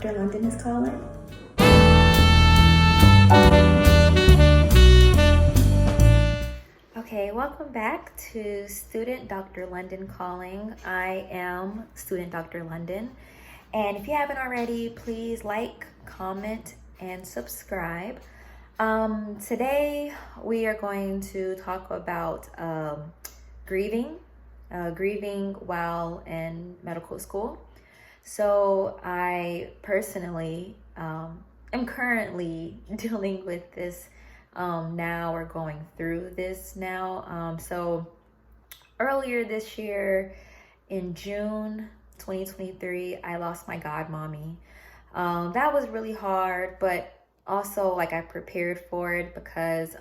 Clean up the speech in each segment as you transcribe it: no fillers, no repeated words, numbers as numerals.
Dr. London is calling. Okay, welcome back to Student Dr. London calling. I am Student Dr. London. And if you haven't already, please like, comment, and subscribe. Today we are going to talk about grieving while in medical school. So I personally am currently dealing with this now, or going through this now. So earlier this year in June 2023, I lost my godmommy. That was really hard, but also like I prepared for it because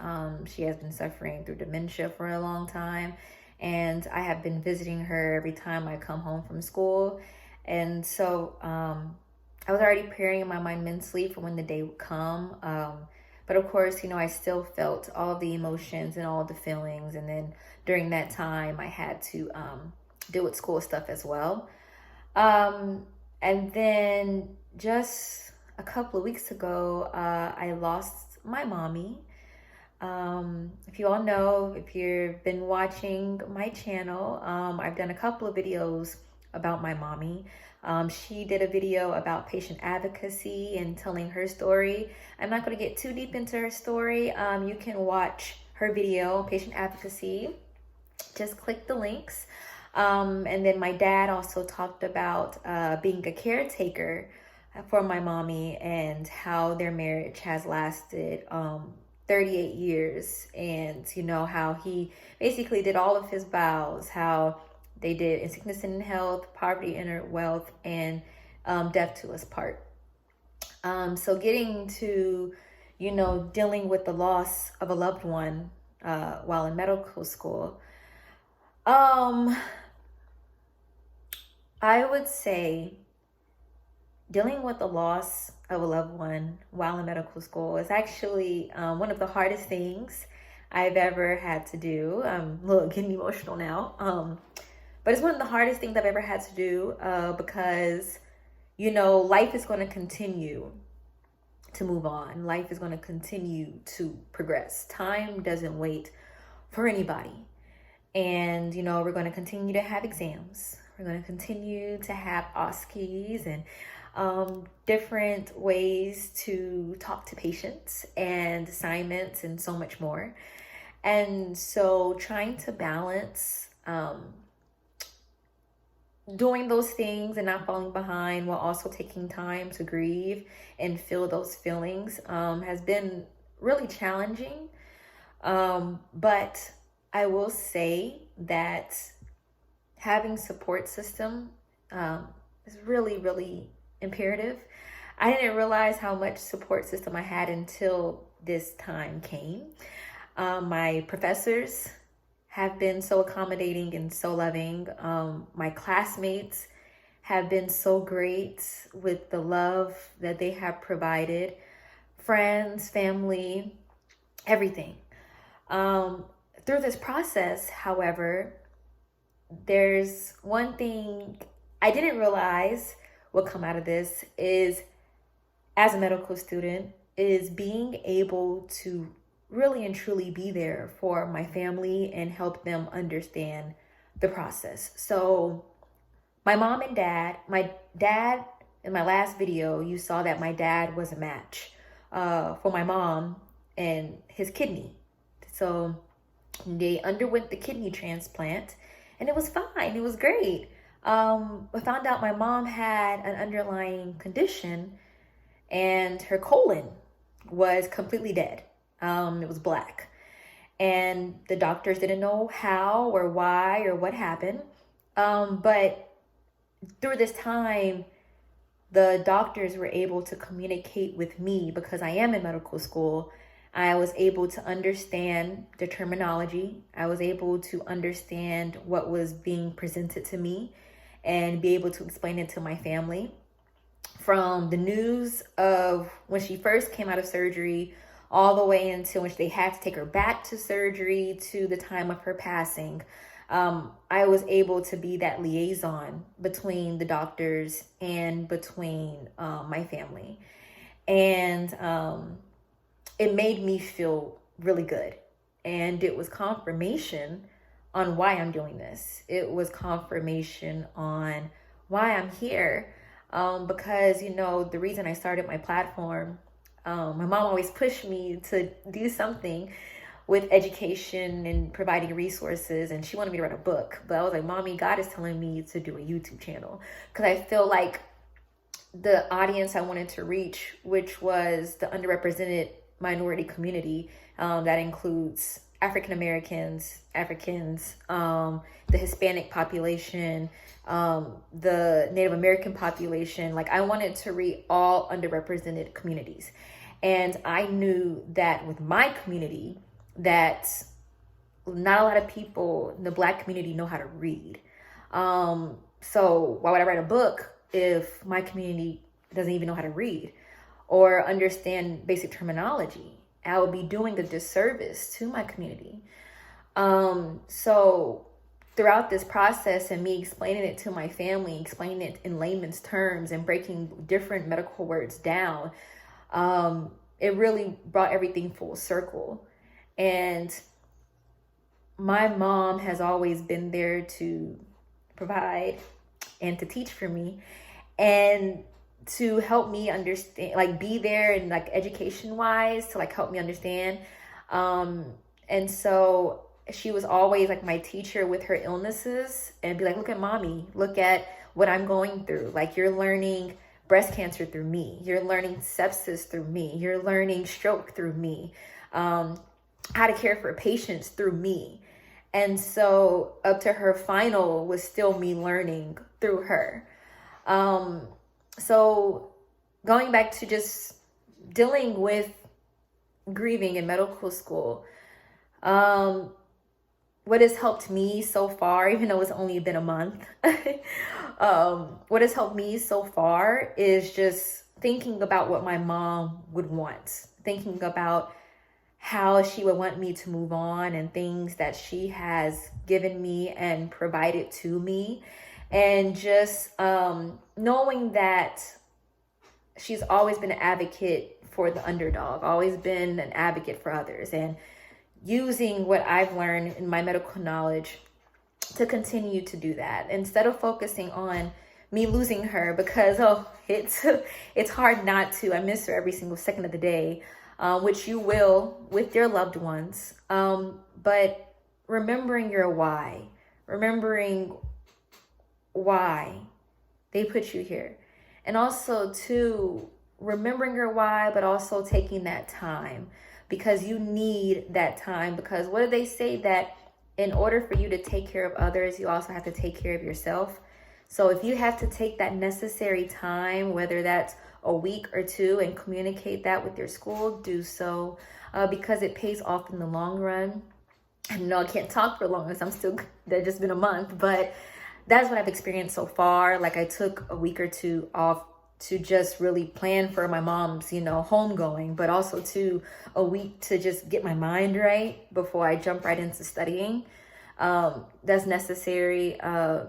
she has been suffering through dementia for a long time. And I have been visiting her every time I come home from school. And so I was already preparing in my mind mentally for when the day would come. But of course, I still felt all the emotions and all the feelings. And then during that time, I had to deal with school stuff as well. And then just a couple of weeks ago, I lost my mommy. If you all know, if you've been watching my channel, I've done a couple of videos about my mommy. She did a video about patient advocacy and telling her story. I'm not going to get too deep into her story. You can watch her video, patient advocacy. Just click the links. And then my dad also talked about being a caretaker for my mommy and how their marriage has lasted 38 years, and how he basically did all of his vows, how they did in sickness and in health, poverty and wealth, and death to us part. So getting to dealing with the loss of a loved one while in medical school, I would say dealing with the loss of a loved one while in medical school is actually one of the hardest things I've ever had to do. I'm a little getting emotional now. But it's one of the hardest things I've ever had to do because, life is going to continue to move on. Life is going to continue to progress. Time doesn't wait for anybody. And, we're going to continue to have exams. We're going to continue to have OSCEs and different ways to talk to patients and assignments and so much more. And so trying to balance doing those things and not falling behind while also taking time to grieve and feel those feelings has been really challenging. But I will say that having support system is really, really imperative. I didn't realize how much support system I had until this time came. My professors have been so accommodating and so loving. My classmates have been so great with the love that they have provided. Friends, family, everything. Through this process, however, there's one thing I didn't realize would come out of this is, as a medical student, is being able to really and truly be there for my family and help them understand the process. So my mom and dad, in my last video, you saw that my dad was a match for my mom and his kidney. So they underwent the kidney transplant and it was fine. It was great. I found out my mom had an underlying condition and her colon was completely dead. It was black. And the doctors didn't know how or why or what happened. But through this time, the doctors were able to communicate with me because I am in medical school. I was able to understand the terminology. I was able to understand what was being presented to me and be able to explain it to my family. From the news of when she first came out of surgery all the way until when they had to take her back to surgery to the time of her passing, I was able to be that liaison between the doctors and between my family. And it made me feel really good. And it was confirmation on why I'm doing this. It was confirmation on why I'm here. Because, you know, the reason I started my platform, my mom always pushed me to do something with education and providing resources, and she wanted me to write a book. But I was like, Mommy, God is telling me to do a YouTube channel, because I feel like the audience I wanted to reach, which was the underrepresented minority community, that includes African Americans, Africans, the Hispanic population, the Native American population. Like, I wanted to reach all underrepresented communities. And I knew that with my community, that not a lot of people in the Black community know how to read. So why would I write a book if my community doesn't even know how to read or understand basic terminology? I would be doing a disservice to my community. So throughout this process and me explaining it to my family, explaining it in layman's terms and breaking different medical words down, it really brought everything full circle. And my mom has always been there to provide and to teach for me and to help me understand, like, be there and like education wise to like help me understand. And so she was always like my teacher with her illnesses and be like, look at Mommy, look at what I'm going through. Like, you're learning breast cancer through me. You're learning sepsis through me. You're learning stroke through me. How to care for patients through me. And so up to her final was still me learning through her. So going back to just dealing with grieving in medical school, what has helped me so far, even though it's only been a month, what has helped me so far is just thinking about what my mom would want, thinking about how she would want me to move on and things that she has given me and provided to me. And just knowing that she's always been an advocate for the underdog, always been an advocate for others, and using what I've learned in my medical knowledge to continue to do that instead of focusing on me losing her, because it's hard not to. I miss her every single second of the day. Which you will with your loved ones. But remembering your why, remembering why they put you here. And also too, remembering your why, but also taking that time, because you need that time. Because what do they say? That in order for you to take care of others, you also have to take care of yourself. So if you have to take that necessary time, whether that's a week or two, and communicate that with your school, do so, because it pays off in the long run. I know I can't talk for long, as I'm still, that's just been a month, but that's what I've experienced so far. Like, I took a week or two off to just really plan for my mom's, homegoing, but also to a week to just get my mind right before I jump right into studying. That's necessary,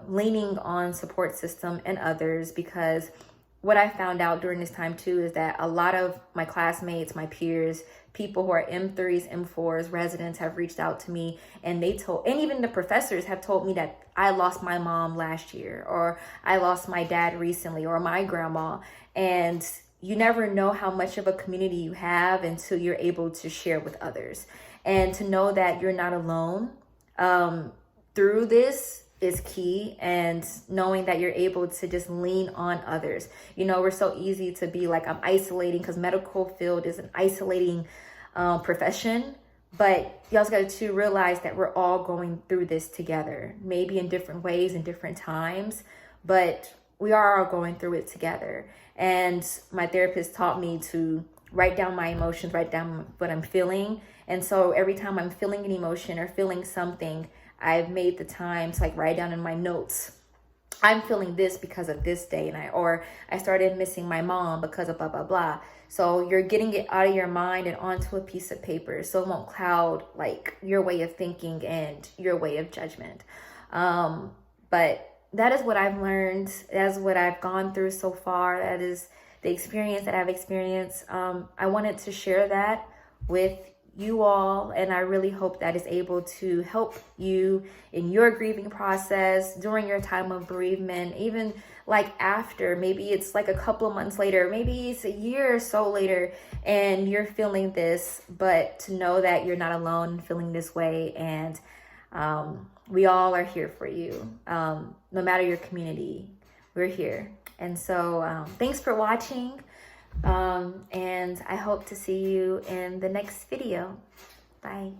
leaning on support system and others, because what I found out during this time too is that a lot of my classmates, my peers, people who are M3s, M4s, residents have reached out to me, and and even the professors have told me that I lost my mom last year, or I lost my dad recently, or my grandma. And you never know how much of a community you have until you're able to share with others, and to know that you're not alone through this is key. And knowing that you're able to just lean on others. We're so easy to be like, I'm isolating, because medical field is an isolating profession. But you also got to realize that we're all going through this together, maybe in different ways, in different times, but we are all going through it together. And my therapist taught me to write down my emotions, write down what I'm feeling. And so every time I'm feeling an emotion or feeling something, I've made the time to write down in my notes, I'm feeling this because of this day, and I started missing my mom because of blah blah blah. So you're getting it out of your mind and onto a piece of paper, so it won't cloud your way of thinking and your way of judgment. But that is what I've learned. That's what I've gone through so far. That is the experience that I've experienced. I wanted to share that with you all, and I really hope that is able to help you in your grieving process, during your time of bereavement, even like after. Maybe it's like a couple of months later, maybe it's a year or so later, and you're feeling this, but to know that you're not alone feeling this way, and we all are here for you. No matter your community, we're here. And so thanks for watching. And I hope to see you in the next video. Bye.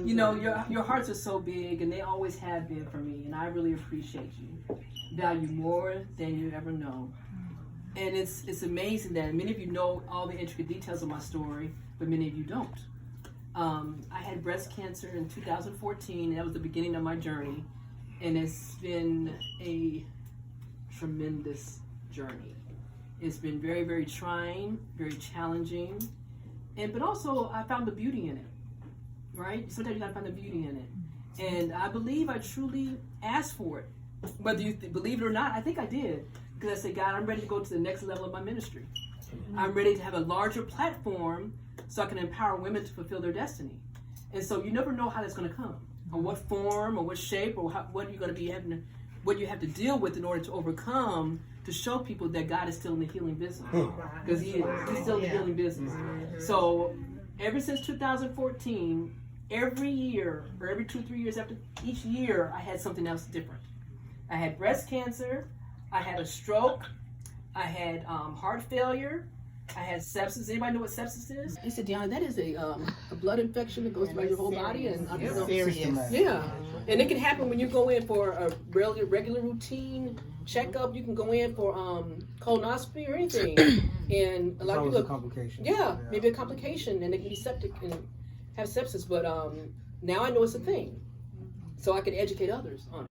You know, your hearts are so big, and they always have been for me, and I really appreciate you. Value more than you ever know. And it's amazing that many of you know all the intricate details of my story, but many of you don't. I had breast cancer in 2014, and that was the beginning of my journey, and it's been a tremendous journey. It's been very, very trying, very challenging, but also I found the beauty in it, right? Sometimes you gotta find the beauty in it. And I believe I truly asked for it. Whether you believe it or not, I think I did. Because I said, God, I'm ready to go to the next level of my ministry. I'm ready to have a larger platform so I can empower women to fulfill their destiny. And so you never know how that's gonna come, or what form, or what shape, or what you're gonna be having, what you have to deal with in order to overcome, to show people that God is still in the healing business. Because He is. He's still in the healing business. So ever since 2014, every year, or every 2-3 years after each year, I had something else different. I had breast cancer, I had a stroke, I had heart failure, I had sepsis. Anybody know what sepsis is? He said, Deanna, that is a blood infection that goes throughout your whole body. And It's serious. yeah, and it can happen when you go in for a regular routine checkup. You can go in for colonoscopy or anything, and a lot of people. A complication. Yeah, maybe a complication, and they can be septic and have sepsis. But now I know it's a thing, so I can educate others on it.